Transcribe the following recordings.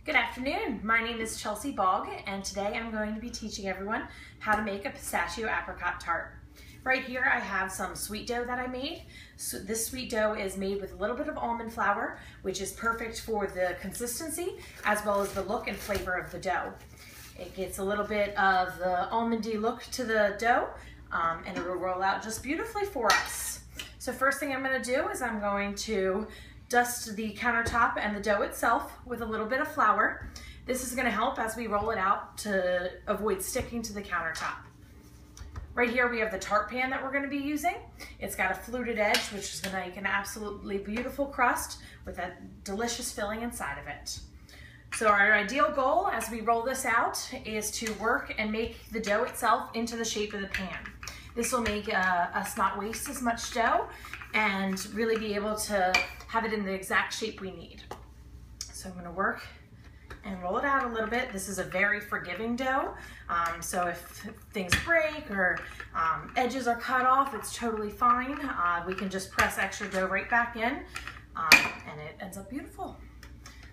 Good afternoon, my name is Chelsea Boog, and today I'm going to be teaching everyone how to make a pistachio apricot tart. Right here I have some sweet dough that I made. So this sweet dough is made with a little bit of almond flour, which is perfect for the consistency as well as the look and flavor of the dough. It gets a little bit of the almondy look to the dough, and it will roll out just beautifully for us. So first thing I'm going to do is I'm going to dust the countertop and the dough itself with a little bit of flour. This is going to help as we roll it out to avoid sticking to the countertop. Right here we have the tart pan that we're going to be using. It's got a fluted edge, which is going to make an absolutely beautiful crust with a delicious filling inside of it. So our ideal goal as we roll this out is to work and make the dough itself into the shape of the pan. This will make us not waste as much dough and really be able to have it in the exact shape we need. So I'm going to work and roll it out a little bit. This is a very forgiving dough, so if things break or edges are cut off, it's totally fine. We can just press extra dough right back in, and it ends up beautiful.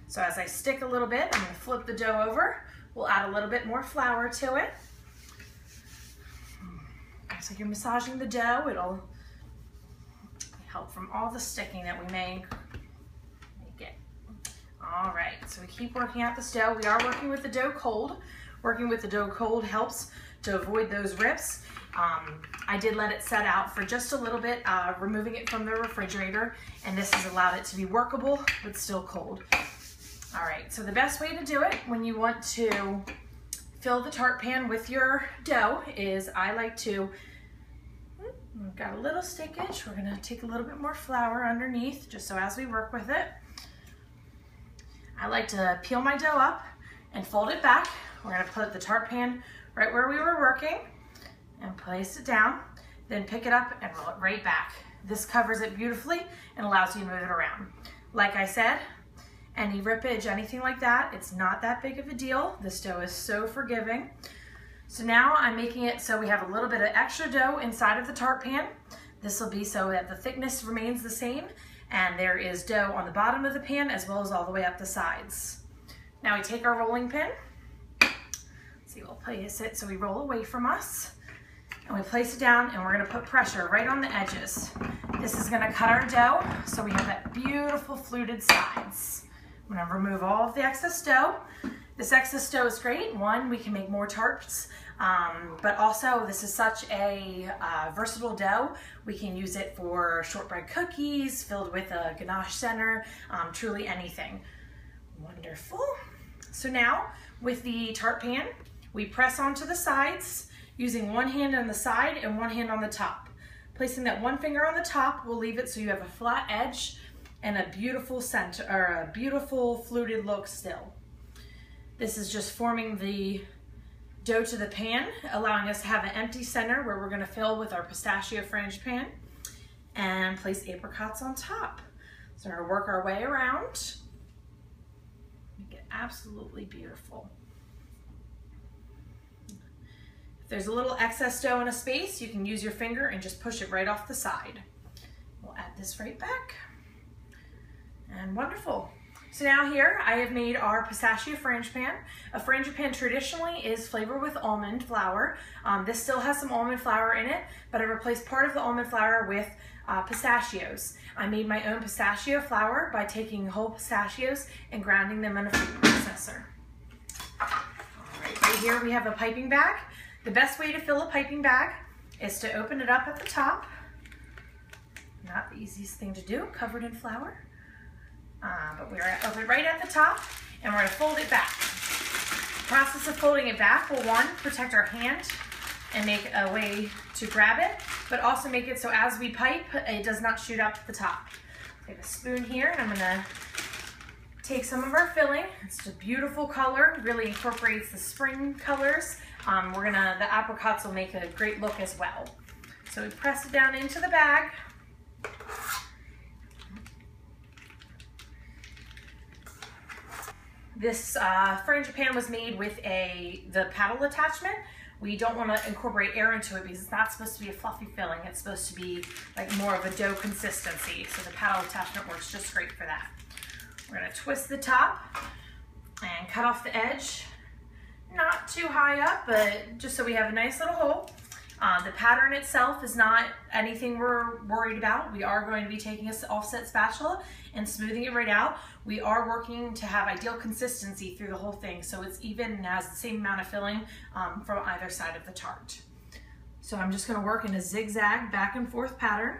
So as I stick a little bit, I'm going to flip the dough over. We'll add a little bit more flour to it. So you're massaging the dough, it'll help from all the sticking that we may make it. All right, so we keep working out this dough. We are working with the dough cold. Working with the dough cold helps to avoid those rips. I did let it set out for just a little bit, removing it from the refrigerator, and this has allowed it to be workable but still cold. All right, so the best way to do it when you want to fill the tart pan with your dough is I like to, we've got a little stickage, we're gonna take a little bit more flour underneath just so as we work with it. I like to peel my dough up and fold it back. We're gonna put the tart pan right where we were working and place it down, then pick it up and roll it right back. This covers it beautifully and allows you to move it around. Like I said, any rippage, anything like that, it's not that big of a deal. This dough is so forgiving. So now I'm making it so we have a little bit of extra dough inside of the tart pan. This will be so that the thickness remains the same and there is dough on the bottom of the pan as well as all the way up the sides. Now we take our rolling pin. See, we'll place it so we roll away from us. And we place it down and we're gonna put pressure right on the edges. This is gonna cut our dough so we have that beautiful fluted sides. I'm gonna remove all of the excess dough. This excess dough is great. One, we can make more tarts, but also this is such a versatile dough. We can use it for shortbread cookies, filled with a ganache center, truly anything. Wonderful. So now with the tart pan, we press onto the sides using one hand on the side and one hand on the top. Placing that one finger on the top, we'll leave it so you have a flat edge and a beautiful center, or a beautiful fluted look still. This is just forming the dough to the pan, allowing us to have an empty center where we're gonna fill with our pistachio frangipane and place apricots on top. So we're gonna work our way around, make it absolutely beautiful. If there's a little excess dough in a space, you can use your finger and just push it right off the side. We'll add this right back. And wonderful. So now here I have made our pistachio frangipane. A frangipane traditionally is flavored with almond flour. This still has some almond flour in it, but I replaced part of the almond flour with pistachios. I made my own pistachio flour by taking whole pistachios and grinding them in a food processor. All right here we have a piping bag. The best way to fill a piping bag is to open it up at the top. Not the easiest thing to do, covered in flour. But we're going to open it right at the top and we're going to fold it back. The process of folding it back will, one, protect our hand and make a way to grab it, but also make it so as we pipe, it does not shoot up to the top. I have a spoon here and I'm going to take some of our filling. It's a beautiful color, really incorporates the spring colors. The apricots will make a great look as well. So we press it down into the bag. This frangipane was made with the paddle attachment. We don't want to incorporate air into it because it's not supposed to be a fluffy filling. It's supposed to be like more of a dough consistency. So the paddle attachment works just great for that. We're going to twist the top, And cut off the edge, not too high up, but just so we have a nice little hole. The pattern itself is not anything we're worried about. We are going to be taking an offset spatula and smoothing it right out. We are working to have ideal consistency through the whole thing, so it's even and has the same amount of filling from either side of the tart. So I'm just going to work in a zigzag back and forth pattern.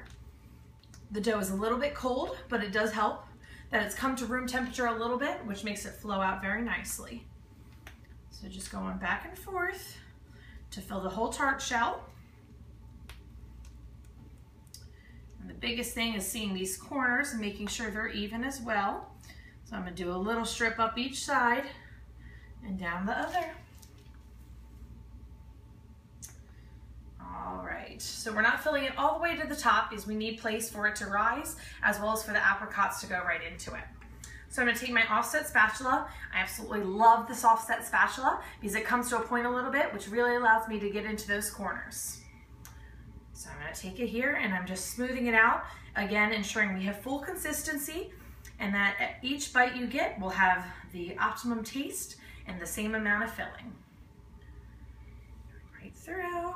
The dough is a little bit cold, but it does help that it's come to room temperature a little bit, which makes it flow out very nicely. So just going back and forth to fill the whole tart shell. And the biggest thing is seeing these corners and making sure they're even as well. So I'm going to do a little strip up each side and down the other. All right, so we're not filling it all the way to the top because we need place for it to rise, as well as for the apricots to go right into it. So I'm going to take my offset spatula. I absolutely love this offset spatula because it comes to a point a little bit, which really allows me to get into those corners. So I'm going to take it here and I'm just smoothing it out, again ensuring we have full consistency and that at each bite you get will have the optimum taste and the same amount of filling. Right through.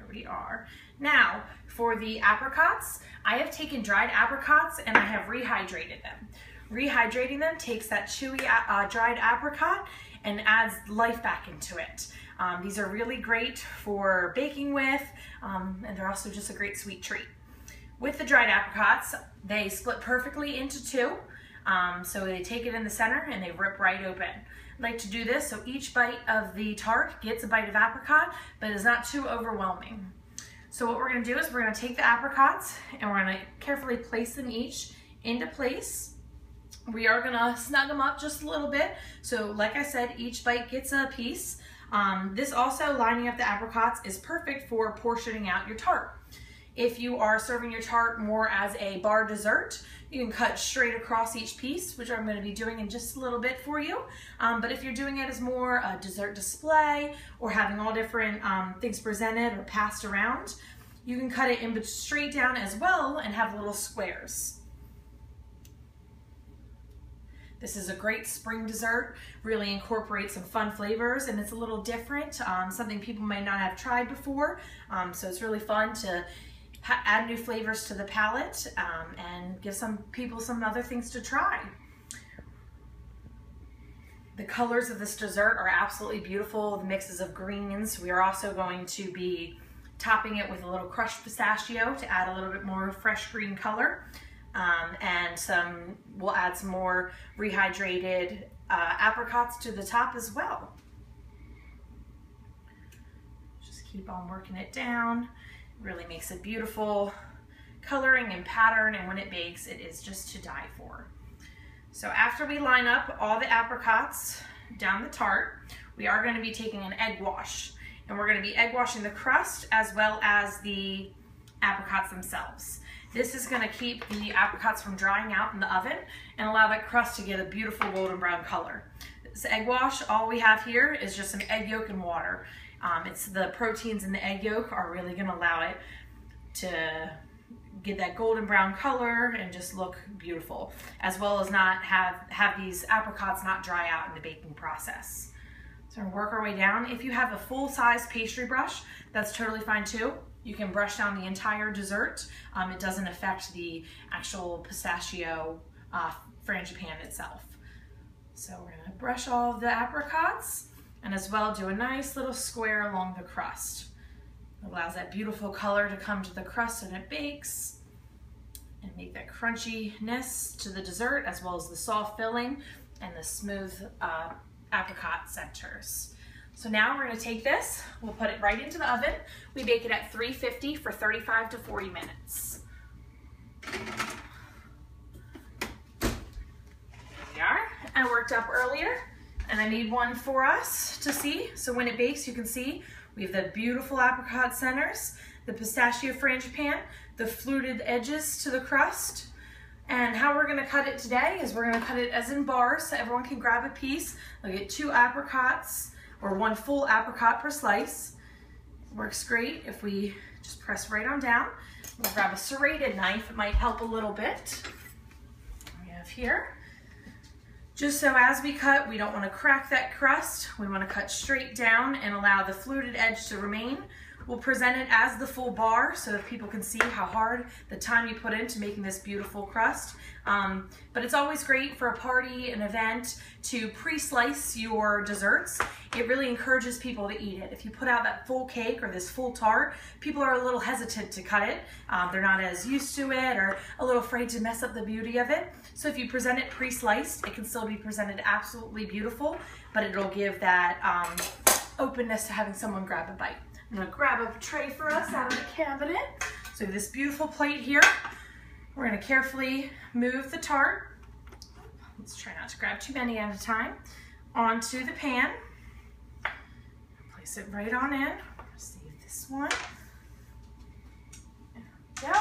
We are. Now, for the apricots, I have taken dried apricots and I have rehydrated them. Rehydrating them takes that chewy dried apricot and adds life back into it. These are really great for baking with, and they're also just a great sweet treat. With the dried apricots, they split perfectly into two, so they take it in the center and they rip right open. Like to do this so each bite of the tart gets a bite of apricot, but is not too overwhelming. So what we're going to do is we're going to take the apricots and we're going to carefully place them each into place. We are going to snug them up just a little bit. So like I said, each bite gets a piece. This also, lining up the apricots, is perfect for portioning out your tart. If you are serving your tart more as a bar dessert, you can cut straight across each piece, which I'm going to be doing in just a little bit for you. But if you're doing it as more a dessert display or having all different things presented or passed around, you can cut it in straight down as well and have little squares. This is a great spring dessert, really incorporates some fun flavors, and it's a little different, something people may not have tried before. So it's really fun to add new flavors to the palate and give some people some other things to try. The colors of this dessert are absolutely beautiful, the mixes of greens. We are also going to be topping it with a little crushed pistachio to add a little bit more fresh green color. And we'll add some more rehydrated apricots to the top as well. Just keep on working it down. Really makes a beautiful coloring and pattern, and when it bakes, it is just to die for. So after we line up all the apricots down the tart, we are going to be taking an egg wash, and we're going to be egg washing the crust as well as the apricots themselves. This is going to keep the apricots from drying out in the oven and allow that crust to get a beautiful golden brown color. This egg wash, all we have here is just some egg yolk and water. It's the proteins in the egg yolk are really going to allow it to get that golden brown color and just look beautiful, as well as not have these apricots not dry out in the baking process. So we'll work our way down. If you have a full-size pastry brush, that's totally fine too. You can brush down the entire dessert. It doesn't affect the actual pistachio frangipane itself. So we're going to brush all of the apricots and as well do a nice little square along the crust. It allows that beautiful color to come to the crust and it bakes and make that crunchiness to the dessert, as well as the soft filling and the smooth apricot centers. So now we're going to take this, we'll put it right into the oven. We bake it at 350 for 35 to 40 minutes. There we are. I worked up earlier and I made one for us to see. So when it bakes, you can see we have the beautiful apricot centers, the pistachio frangipane, the fluted edges to the crust. And how we're going to cut it today is we're going to cut it as in bars so everyone can grab a piece. They'll get 2 apricots or 1 full apricot per slice. It works great if we just press right on down. We'll grab a serrated knife, it might help a little bit. We have here. Just so as we cut, we don't want to crack that crust. We want to cut straight down and allow the fluted edge to remain. We'll present it as the full bar so that people can see how hard the time you put into making this beautiful crust. But it's always great for a party, an event, to pre-slice your desserts. It really encourages people to eat it. If you put out that full cake or this full tart, people are a little hesitant to cut it. They're not as used to it or a little afraid to mess up the beauty of it. So if you present it pre-sliced, it can still be presented absolutely beautiful, but it'll give that openness to having someone grab a bite. I'm gonna grab a tray for us out of the cabinet. So this beautiful plate here, we're gonna carefully move the tart. Let's try not to grab too many at a time. Onto the pan. Place it right on in. Save this one. There we go.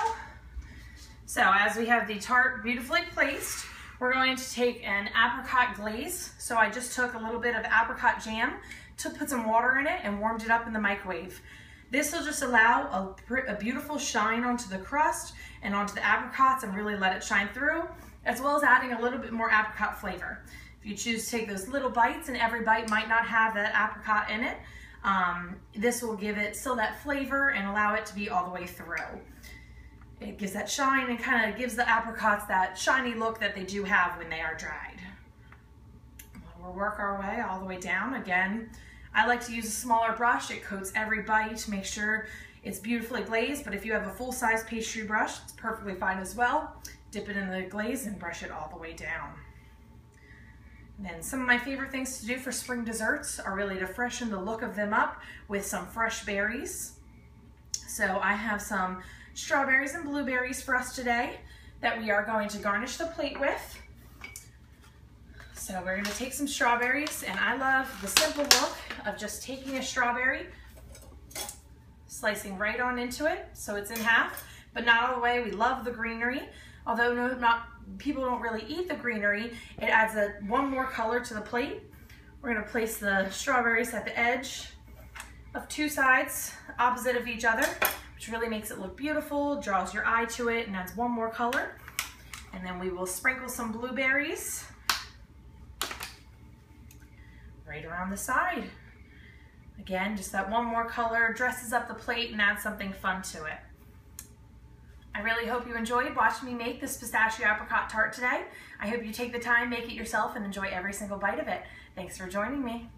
So as we have the tart beautifully placed, we're going to take an apricot glaze. So I just took a little bit of apricot jam, put some water in it and warmed it up in the microwave. This will just allow a beautiful shine onto the crust and onto the apricots and really let it shine through, as well as adding a little bit more apricot flavor. If you choose to take those little bites, and every bite might not have that apricot in it, this will give it still that flavor and allow it to be all the way through. It gives that shine and kind of gives the apricots that shiny look that they do have when they are dried. We'll work our way all the way down. Again, I like to use a smaller brush. It coats every bite to make sure it's beautifully glazed, but if you have a full-size pastry brush, it's perfectly fine as well. Dip it in the glaze and brush it all the way down. And then some of my favorite things to do for spring desserts are really to freshen the look of them up with some fresh berries. So I have some strawberries and blueberries for us today that we are going to garnish the plate with. So we're going to take some strawberries, and I love the simple look of just taking a strawberry, slicing right on into it so it's in half, but not all the way. We love the greenery. Although people don't really eat the greenery, it adds one more color to the plate. We're going to place the strawberries at the edge of two sides opposite of each other, which really makes it look beautiful, draws your eye to it, and adds one more color. And then we will sprinkle some blueberries right around the side. Again, just that one more color dresses up the plate and adds something fun to it. I really hope you enjoyed watching me make this pistachio apricot tart today. I hope you take the time, make it yourself, and enjoy every single bite of it. Thanks for joining me.